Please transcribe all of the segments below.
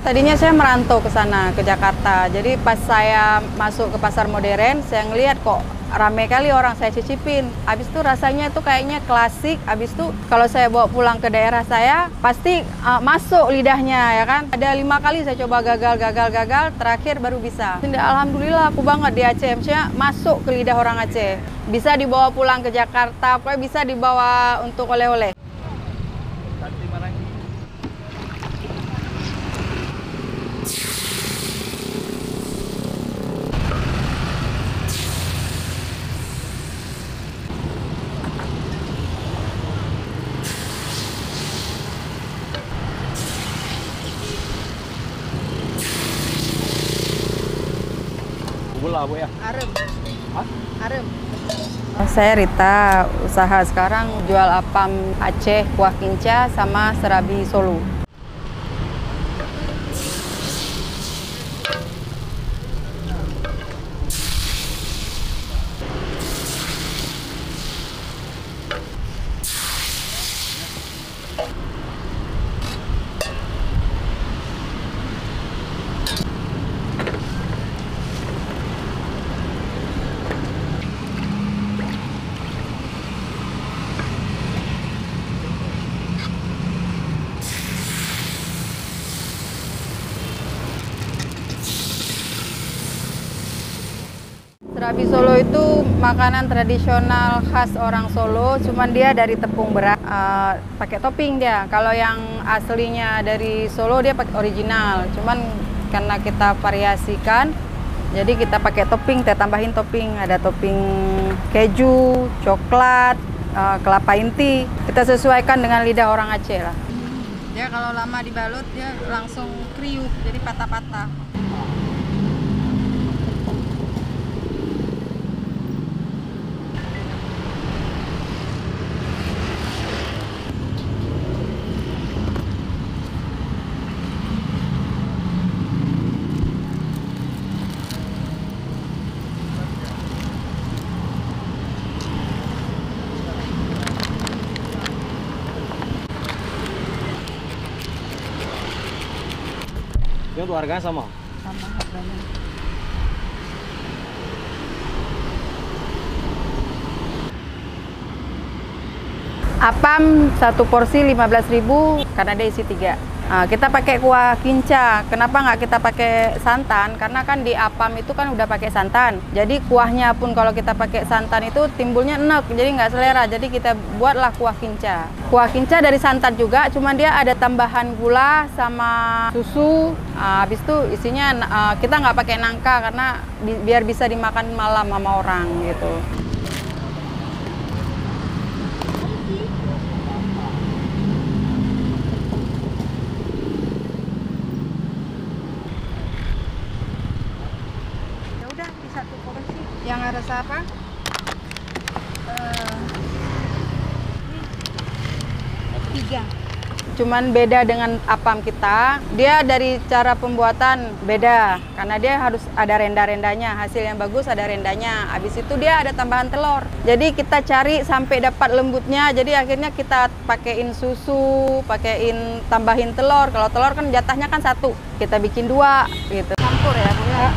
Tadinya saya merantau ke sana, ke Jakarta. Jadi pas saya masuk ke pasar modern, saya ngelihat kok rame kali orang, saya cicipin. Habis itu rasanya itu kayaknya klasik. Habis itu kalau saya bawa pulang ke daerah saya, pasti masuk lidahnya ya kan. Ada 5 kali saya coba gagal, terakhir baru bisa. Alhamdulillah aku banget di Aceh, maksudnya masuk ke lidah orang Aceh. Bisa dibawa pulang ke Jakarta, pokoknya bisa dibawa untuk oleh-oleh. Bu ya? Arem. Hah? Arem. Saya Rita, usaha sekarang jual apam Aceh, kuah kinca, sama serabi Solo. Serabi Solo itu makanan tradisional khas orang Solo, cuman dia dari tepung beras, pakai topping dia. Kalau yang aslinya dari Solo dia pakai original, cuman karena kita variasikan, jadi kita pakai topping, kita tambahin topping, ada topping keju, coklat, kelapa inti. Kita sesuaikan dengan lidah orang Aceh lah. Dia kalau lama dibalut dia langsung kriuk, jadi patah-patah. Ini untuk harganya sama? Sama harganya. Apam satu porsi 15.000 karena dia isi 3. Kita pakai kuah kinca. Kenapa nggak kita pakai santan? Karena kan di apam itu kan udah pakai santan. Jadi kuahnya pun kalau kita pakai santan itu timbulnya enek, jadi nggak selera. Jadi kita buatlah kuah kinca. Kuah kinca dari santan juga, cuman dia ada tambahan gula sama susu. Habis itu isinya kita nggak pakai nangka karena biar bisa dimakan malam sama orang gitu. Satu porsi. Yang rasa apa? Tiga. Cuman beda dengan apam kita, dia dari cara pembuatan beda. Karena dia harus ada renda-rendanya, hasil yang bagus ada rendanya. Habis itu dia ada tambahan telur. Jadi kita cari sampai dapat lembutnya, jadi akhirnya kita pakein susu, pakein tambahin telur. Kalau telur kan jatahnya kan 1, kita bikin 2 gitu. Campur ya Bu ya?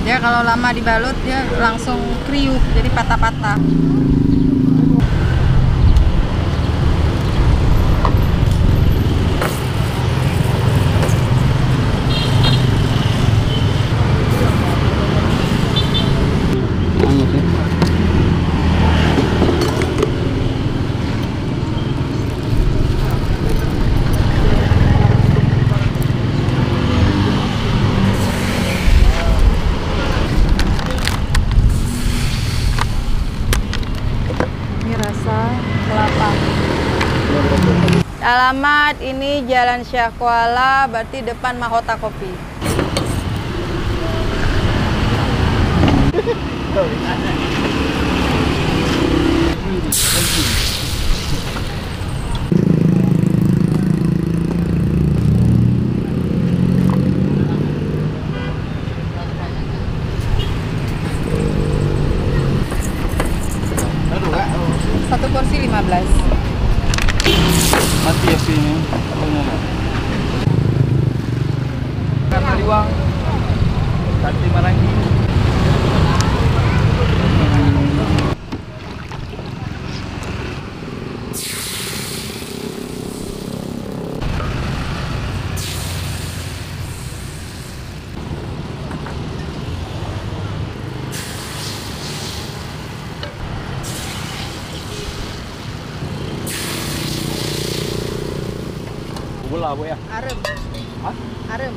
Dia kalau lama dibalut dia langsung kriuk, jadi patah-patah. Alamat ini Jalan Syah Kuala, berarti depan Mahota Kopi. Sate Marangi. Bubur lah, Bu ya. Arem. Hah? Arem.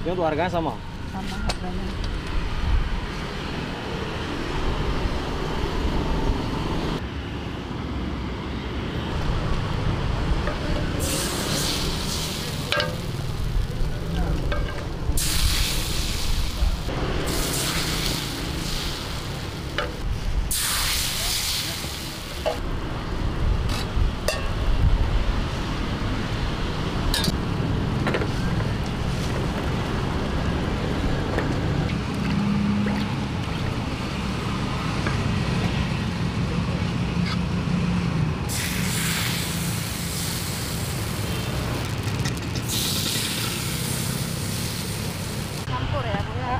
Ini untuk harganya sama. Sama harganya. Campur ya, Bu ya?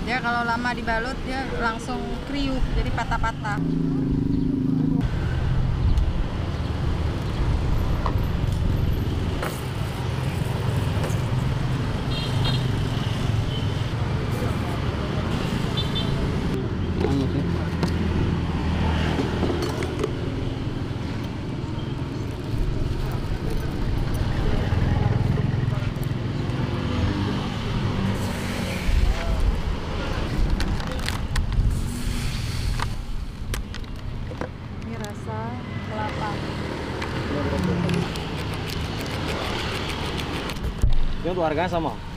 Dia kalau lama dibalut dia langsung kriuk, jadi patah-patah. Ini rasa kelapa. Ini untuk harganya sama.